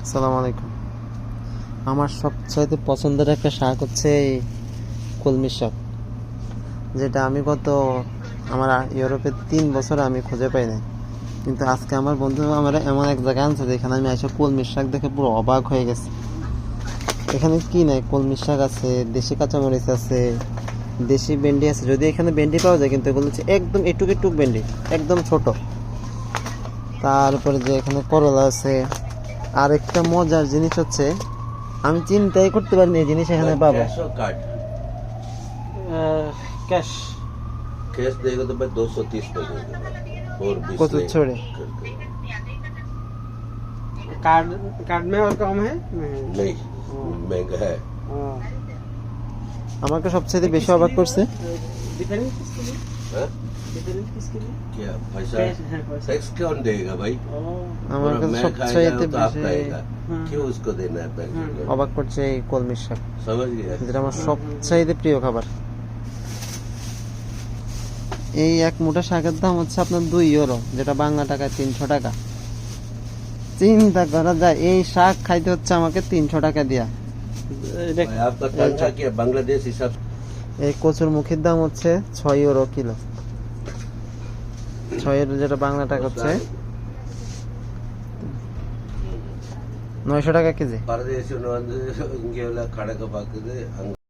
আসসালামু আলাইকুম। আমার সবচাইতে পছন্দের একটা শাক হচ্ছে এই কলমি শাক, যেটা আমি আমার ইউরোপে 3 বছর আমি খুঁজে পাই নাই। কিন্তু আজকে আমার বন্ধু আমার এমন এক জায়গায় আনছে যেখানে আমি এসে কলমি শাক দেখে পুরো অবাক হয়ে গেছি। এখানে কি নাই, কলমি শাক আছে, দেশি কাঁচামরিচ আছে, দেশি ভেন্ডি আছে। যদি এখানে ভেন্ডি পাওয়া যায়, কিন্তু এগুলো হচ্ছে একদম এটুক এটুক ভেন্ডি, একদম ছোট। তারপরে যে এখানে করলা আছে। আর একটা মজার জিনিস হচ্ছে, আমি চিন্তাই করতে পারিনি এই জিনিস এখানে পাবো। ক্যাশ कैश देगा तो मैं 230 पे दे दूंगा और 20 কত लेगा ছড়ে? करके। कार्ड कार्ड में और कम है नहीं महंगा है। আমাকে সবচেয়ে বেশি অবাক করছে डिफरेंस किसके लिए हाँ? डिफरेंस किसके लिए क्या पैसा कैश है पैसा टैक्स कौन देगा भाई? আমার और কাছে मैं সবচেয়ে खाएगा तो आप বেশি खाएगा, हाँ। क्यों उसको देना है पैसे? অবাক করছে এই কলমি শাক, समझ गया? যেটা আমার সবচাইতে প্রিয় খাবার। এই এক মুঠা শাকের দাম হচ্ছে আপনার 2 ইউরো, যেটা বাংলা টাকায় 300 টাকা। চিন্তা করা যায়, এই শাক খাইতে হচ্ছে আমাকে 300 টাকা দিয়া। भाई आपका खर्चा क्या बांग्लादेश हिसाब? এই কচুর মুখির দাম হচ্ছে 6 ইউরো কিলো। 6 ইউরো যেটা বাংলা টাকা হচ্ছে 900 টাকা কেজি। ಭಾರತದೇಶ ಇಂಗೆಲ್ಲ ಕಡಕ ಬಾಕಿದೆ